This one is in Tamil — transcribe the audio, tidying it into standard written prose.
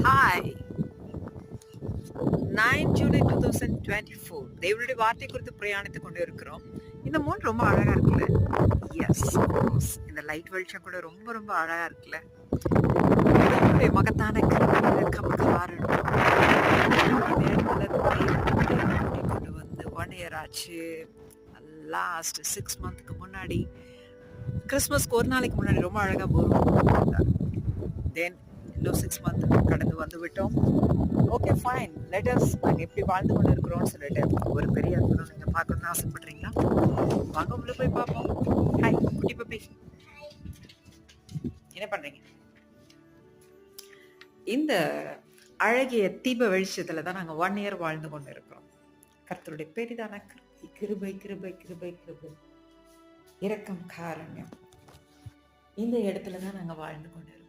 Hi, 9 ஜூலை 2024 தேவனுடைய வார்த்தை குறித்து பிரயாணித்துக் கொண்டு இருக்கிறோம். இந்த மூன் ரொம்ப அழகா இருக்குல்ல? S, course. இந்த லைட் வெளிச்சம் கூட ரொம்ப ரொம்ப அழகா இருக்குல்ல? தேவனுடைய மகத்தான கிருபைக்கும் காரணம் இந்த இடத்துல தேவனை கொண்டு வந்து 1 இயர் ஆச்சு. லாஸ்ட் 6 மந்த்க்கு முன்னாடி கிறிஸ்மஸ்க்கு ஒரு நாளைக்கு முன்னாடி ரொம்ப அழகா போகும். தென் இன்னும் 6 மந்த் கடந்து வந்து விட்டோம். ஓகே ஃபைன், லெட்டர்ஸ் நாங்கள் எப்படி வாழ்ந்து கொண்டு இருக்கிறோம்னு சொல்லிட்டு ஒரு பெரிய அற்புதம் நீங்கள் பார்க்கணும்னு ஆசைப்படுறீங்களா? வாங்க உள்ள போய் பார்ப்போம். ஹாய் குட்டி பப்பி, என்ன பண்றீங்க? இந்த அழகிய தீப வெளிச்சத்துல தான் நாங்கள் 1 இயர் வாழ்ந்து கொண்டு இருக்கிறோம். கர்த்தருடைய பெரிதான கிருபை கிருபை கிருபை கிருபை கிருபை இரக்கம் காரண்யம் இந்த இடத்துல தான் நாங்கள் வாழ்ந்து கொண்டு இருக்கோம்.